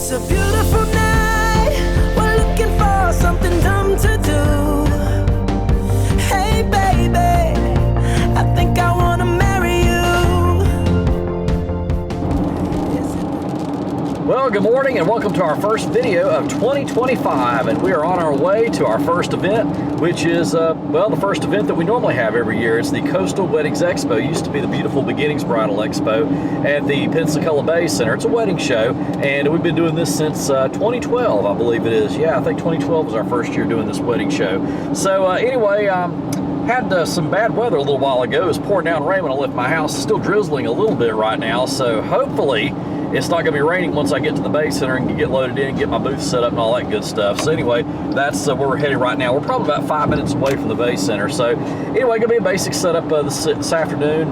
It's a beautiful night. We're looking for something dumb to do. Hey baby, I think I wanna marry you. Well, good morning and welcome to our first video of 2025, and we are on our way to our first event, which is, well, the first event that we normally have every year. It's the Coastal Weddings Expo. It used to be the Beautiful Beginnings Bridal Expo at the Pensacola Bay Center. It's a wedding show, and we've been doing this since 2012, I believe it is. Yeah, I think 2012 was our first year doing this wedding show. So anyway, had some bad weather a little while ago. It was pouring down rain when I left my house. It's still drizzling a little bit right now, so hopefully it's not going to be raining once I get to the Bay Center and get loaded in, get my booth set up and all that good stuff. So anyway, that's where we're headed right now. We're probably about 5 minutes away from the Bay Center. So anyway, going to be a basic setup this afternoon.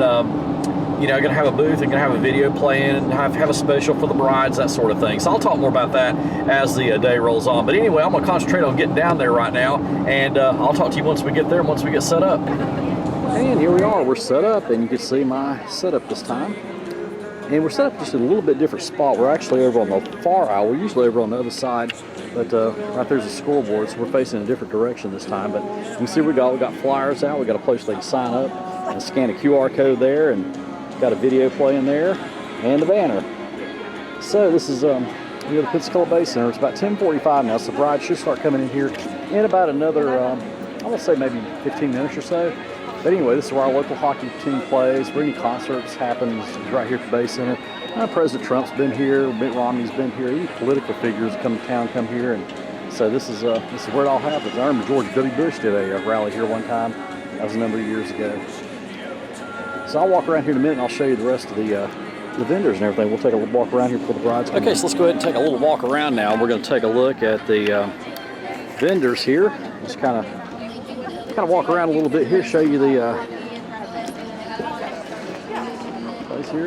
You know, going to have a booth and going to have a video playing and have a special for the brides, that sort of thing. So I'll talk more about that as the day rolls on. But anyway, I'm going to concentrate on getting down there right now, and I'll talk to you once we get there and once we get set up. And here we are. We're set up, and you can see my setup this time. And we're set up just in a little bit different spot. We're actually over on the far aisle. We're usually over on the other side, but right there's a scoreboard, so we're facing a different direction this time. But you can see we got flyers out. We got a place they can sign up and scan a QR code there, and got a video playing there and a banner. So this is the Pensacola Bay Center. It's about 10:45 now, so the bride should start coming in here in about another, I want to say maybe 15 minutes or so. But anyway, this is where our local hockey team plays. Where any concerts happens right here at the Bay Center. President Trump's been here. Mitt Romney's been here. Any political figures that come to town come here, and so this is where it all happens. I remember George W. Bush did a rally here one time. That was a number of years ago. So I'll walk around here in a minute and I'll show you the rest of the vendors and everything. We'll take a little walk around here before the brides come in. Okay, so let's go ahead and take a little walk around now. We're going to take a look at the vendors here. Just kind of walk around a little bit here, show you the place here.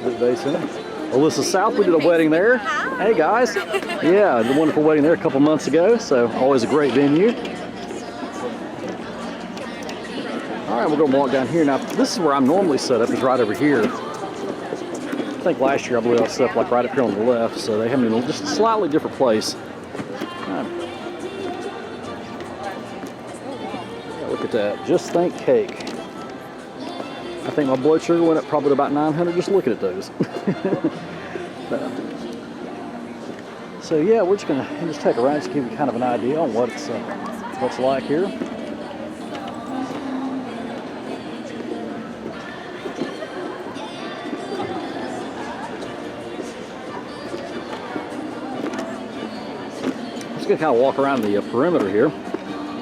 The Bay Center. Alyssa South, we did a wedding there. Hey guys. Yeah, the wonderful wedding there a couple months ago, so always a great venue. All right, we're going to walk down here. Now, this is where I'm normally set up, is right over here. I think last year I believe I was set up like right up here on the left, so they have me in just a slightly different place. Look at that. Just think cake. I think my blood sugar went up probably about 900 just looking at those. So yeah, we're just going to take a ride to give you kind of an idea on what what's like here. Just going to kind of walk around the perimeter here.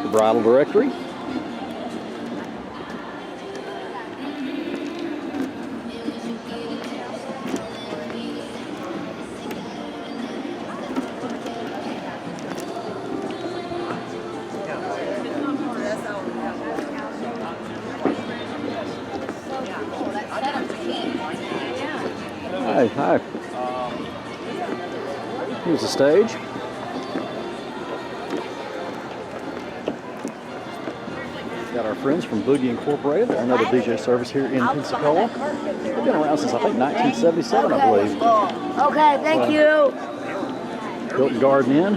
The bridal directory. Hi. Here's the stage. Got our friends from Boogie Incorporated. They're another DJ service here in Pensacola. They've been around since I think 1977, I believe. Okay, thank you. Hilton Garden Inn.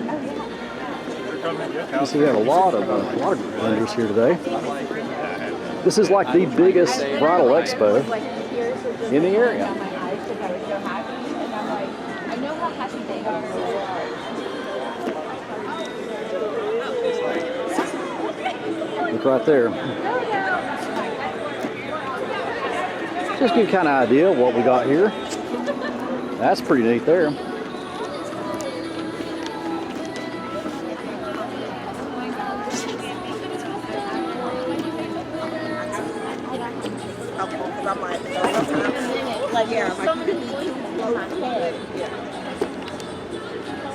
You see we have a lot of vendors here today. This is like the biggest bridal expo in the area. Look right there. Just give you kind of idea of what we got here. That's pretty neat there.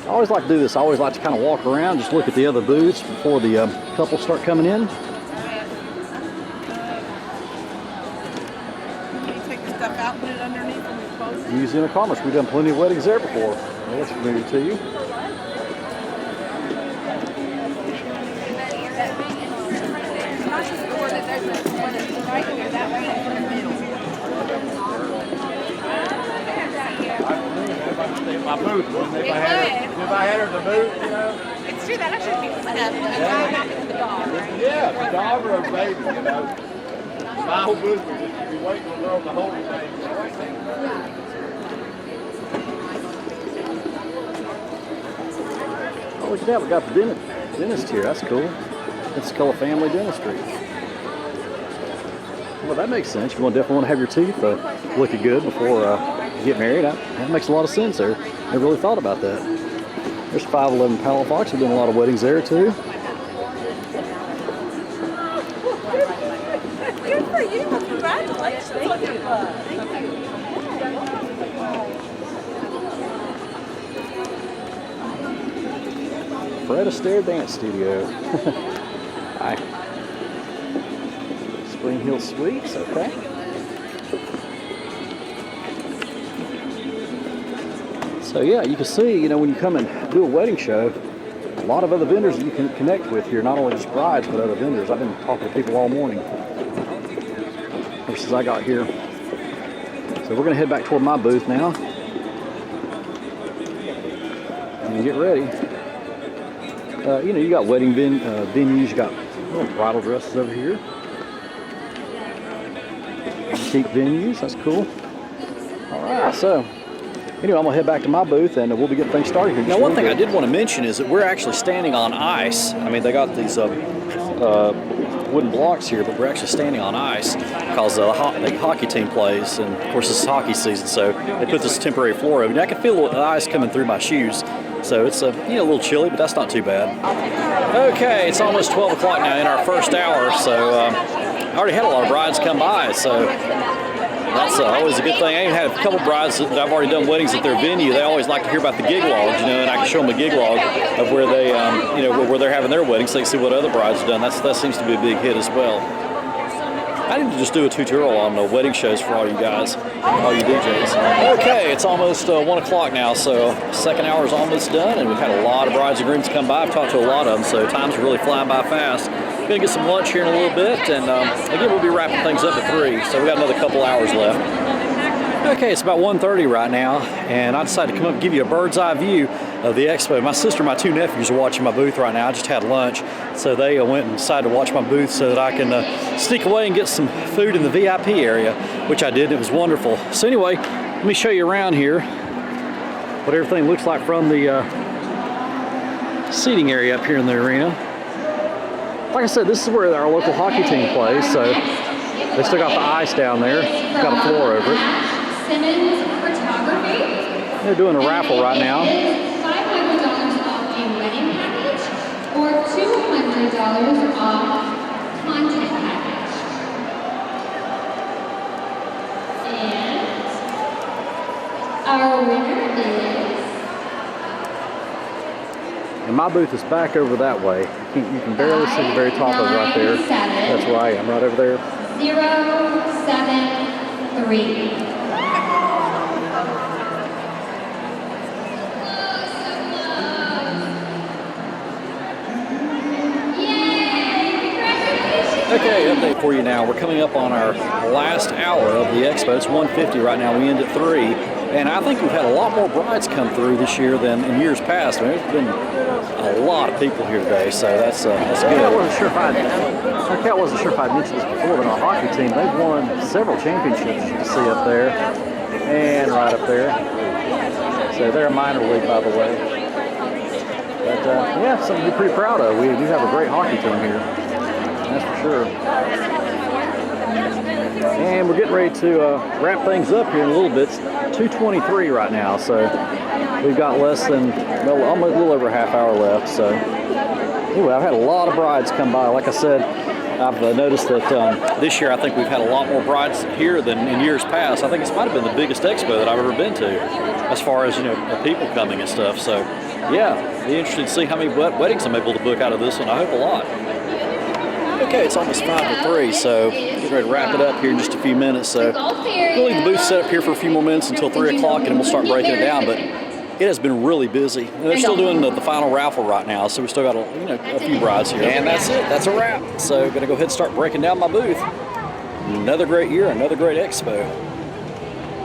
I always like to do this. I always like to kind of walk around, just look at the other booths before the couples start coming in. Museum of Commerce. We've done plenty of weddings there before. Well, that's familiar to you. in my booth, wouldn't it? If I had her in the booth, you know. It's true, that actually makes like a dog with the dog, right? Yeah, the dog or a baby, you know. My whole booth would just be waiting for a girl to hold the baby. Oh, look at that. We got the dentist here. That's cool. Pensacola Family Dentistry. Well, that makes sense. You definitely want to have your teeth looking good before you get married. That makes a lot of sense there. I really thought about that. There's 511 Palafox. We're doing a lot of weddings there, too. Good for you. Congratulations on your book. Fred Astaire Dance Studio. Hi. Spring Hill Suites, okay. So yeah, you can see, when you come and do a wedding show, a lot of other vendors that you can connect with here, not only just brides, but other vendors. I've been talking to people all morning ever since I got here. So we're gonna head back toward my booth now and get ready. You got wedding venues, you got little bridal dresses over here. Antique venues, that's cool. All right, so anyway, I'm gonna head back to my booth and we'll be getting things started here. Now, one thing I did want to mention is that we're actually standing on ice. I mean, they got these wooden blocks here, but we're actually standing on ice because the hockey team plays, and of course this is hockey season, so they put this temporary floor over. And I can feel the ice coming through my shoes, so it's a little chilly, but that's not too bad. Okay, it's almost 12 o'clock now in our first hour, so I already had a lot of brides come by, so that's always a good thing. I even had a couple brides that I've already done weddings at their venue. They always like to hear about the gig logs, and I can show them a gig log of where they, where they're having their wedding, so they can see what other brides have done. That seems to be a big hit as well. I need to just do a tutorial on wedding shows for all you guys, all you DJs. Okay, it's almost 1 o'clock now, so second hour is almost done, and we've had a lot of brides and grooms come by. I've talked to a lot of them, so time's really flying by fast. Gonna get some lunch here in a little bit, and again, we'll be wrapping things up at 3, so we got another couple hours left. Okay, it's about 1:30 right now, and I decided to come up and give you a bird's eye view of the expo. My sister and my 2 nephews are watching my booth right now. I just had lunch, so they went and decided to watch my booth so that I can sneak away and get some food in the VIP area, which I did. It was wonderful. So anyway, let me show you around here what everything looks like from the seating area up here in the arena. Like I said, this is where our local hockey team plays, so they still got the ice down there, got a floor over it. They're doing a raffle right now. $500 off a wedding package or $200 off content package. And our winner is... And my booth is back over that way. You can barely see the very top of it right there. That's where I am, right over there. 073. Okay, update for you now. We're coming up on our last hour of the expo. It's 1:50 right now. We end at 3. And I think we've had a lot more brides come through this year than in years past. I mean, there's been a lot of people here today, so that's good. I wasn't sure if I'd mentioned this before, but our hockey team, they've won several championships, you can see up there and right up there. So they're a minor league, by the way. But yeah, something to be pretty proud of. We do have a great hockey team here, that's for sure. And we're getting ready to wrap things up here in a little bit. It's 2:23 right now, so we've got less than, almost a little over a half hour left. So anyway, I've had a lot of brides come by. Like I said, I've noticed that this year I think we've had a lot more brides here than in years past. I think this might have been the biggest expo that I've ever been to, as far as people coming and stuff. So yeah, be interested to see how many weddings I'm able to book out of this one. I hope a lot. Okay, it's almost 5 to 3, so get ready to wrap it up here in just a few minutes. So we'll leave the booth set up here for a few more minutes until 3 o'clock, and then we'll start breaking it down. But it has been really busy. And they're still doing the final raffle right now, so we still got a few brides here. And that's it. That's a wrap. So gonna go ahead and start breaking down my booth. Another great year, another great expo.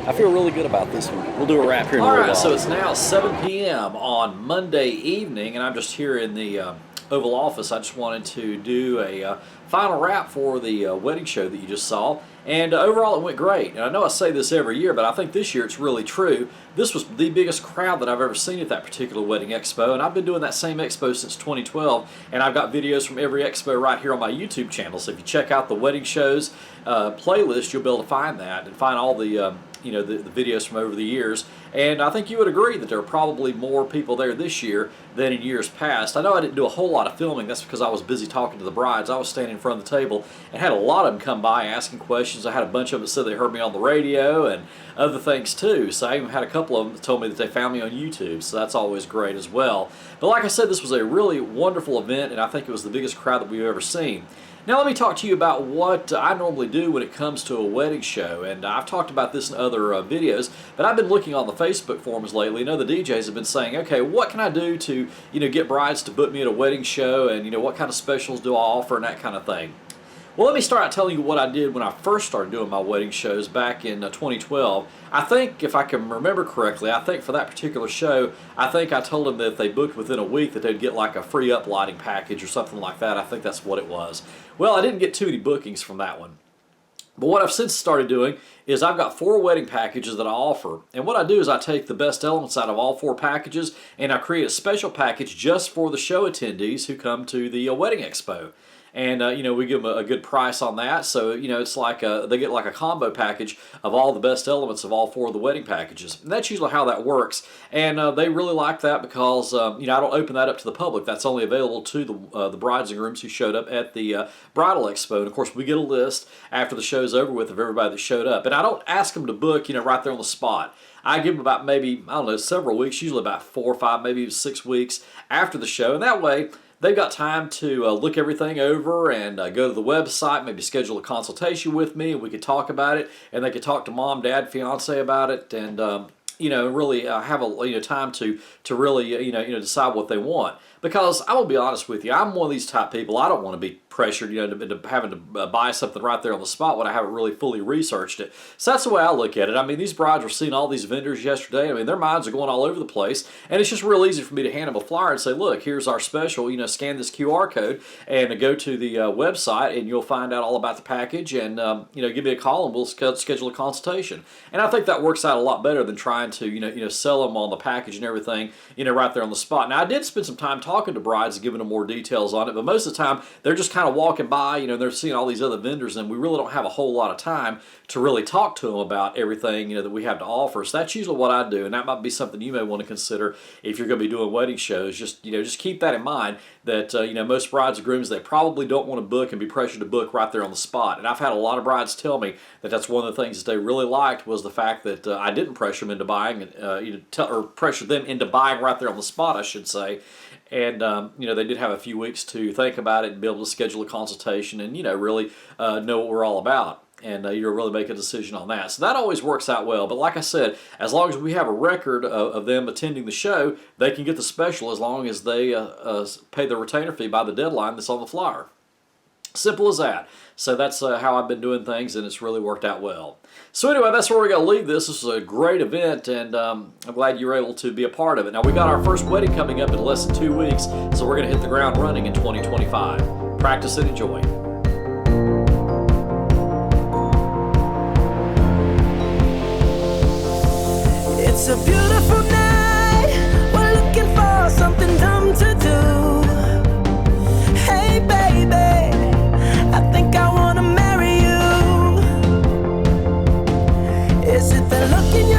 I feel really good about this one. We'll do a wrap here in a little while. All right, so it's now 7 p.m. on Monday evening, and I'm just here in the Oval Office. I just wanted to do a final wrap for the wedding show that you just saw. And overall, it went great. And I know I say this every year, but I think this year it's really true. This was the biggest crowd that I've ever seen at that particular wedding expo, and I've been doing that same expo since 2012, and I've got videos from every expo right here on my YouTube channel. So if you check out the wedding shows playlist, you'll be able to find that and find all the the videos from over the years. And I think you would agree that there are probably more people there this year than in years past. I know I didn't do a whole lot of filming. That's because I was busy talking to the brides. I was standing in front of the table and had a lot of them come by asking questions. I had a bunch of them that said they heard me on the radio and other things too. So I even had a couple of them that told me that they found me on YouTube. So that's always great as well. But like I said, this was a really wonderful event, and I think it was the biggest crowd that we've ever seen. Now let me talk to you about what I normally do when it comes to a wedding show, and I've talked about this in other videos, but I've been looking on the Facebook forums lately, and other DJs have been saying, okay, what can I do to get brides to book me at a wedding show, and what kind of specials do I offer and that kind of thing. Well, let me start out telling you what I did when I first started doing my wedding shows back in 2012. I think, if I can remember correctly, I think for that particular show, I think I told them that if they booked within a week that they'd get like a free uplighting package or something like that. I think that's what it was. Well, I didn't get too many bookings from that one. But what I've since started doing is I've got 4 wedding packages that I offer. And what I do is I take the best elements out of all 4 packages and I create a special package just for the show attendees who come to the wedding expo. And, we give them a good price on that. So, it's like they get like a combo package of all the best elements of all 4 of the wedding packages. And that's usually how that works. And they really like that because, I don't open that up to the public. That's only available to the brides and grooms who showed up at the bridal expo. And, of course, we get a list after the show's over with of everybody that showed up. And I don't ask them to book, right there on the spot. I give them about maybe, several weeks, usually about 4 or 5, maybe 6 weeks after the show. And that way, they've got time to look everything over and go to the website, maybe schedule a consultation with me, and we could talk about it, and they could talk to mom, dad, fiance about it, and really have a time to really decide what they want. Because I will be honest with you, I'm one of these type people. I don't want to be pressured, into having to buy something right there on the spot when I haven't really fully researched it. So that's the way I look at it. I mean, these brides were seeing all these vendors yesterday. I mean, their minds are going all over the place, and it's just real easy for me to hand them a flyer and say, look, here's our special, scan this QR code and go to the website, and you'll find out all about the package, and give me a call and we'll schedule a consultation. And I think that works out a lot better than trying to sell them on the package and everything, right there on the spot. Now, I did spend some time talking to brides and giving them more details on it, but most of the time they're just kind of walking by, they're seeing all these other vendors, and we really don't have a whole lot of time to really talk to them about everything that we have to offer. So that's usually what I do, and that might be something you may want to consider if you're going to be doing wedding shows. Just keep that in mind that most brides and grooms, they probably don't want to book and be pressured to book right there on the spot. And I've had a lot of brides tell me that that's one of the things that they really liked was the fact that I didn't pressure them into buying, or pressure them into buying right there on the spot, I should say. And, they did have a few weeks to think about it and be able to schedule a consultation and, really know what we're all about. And really make a decision on that. So that always works out well. But like I said, as long as we have a record of them attending the show, they can get the special as long as they pay the retainer fee by the deadline that's on the flyer. Simple as that. So that's how I've been doing things, and it's really worked out well. So anyway, that's where we're going to leave this. This was a great event, and I'm glad you were able to be a part of it. Now, we got our first wedding coming up in less than 2 weeks, so we're going to hit the ground running in 2025. Practice and enjoy. It's a beautiful night. We're looking for something dumb to do. Hey, baby, I think I wanna marry you. Is it the look in your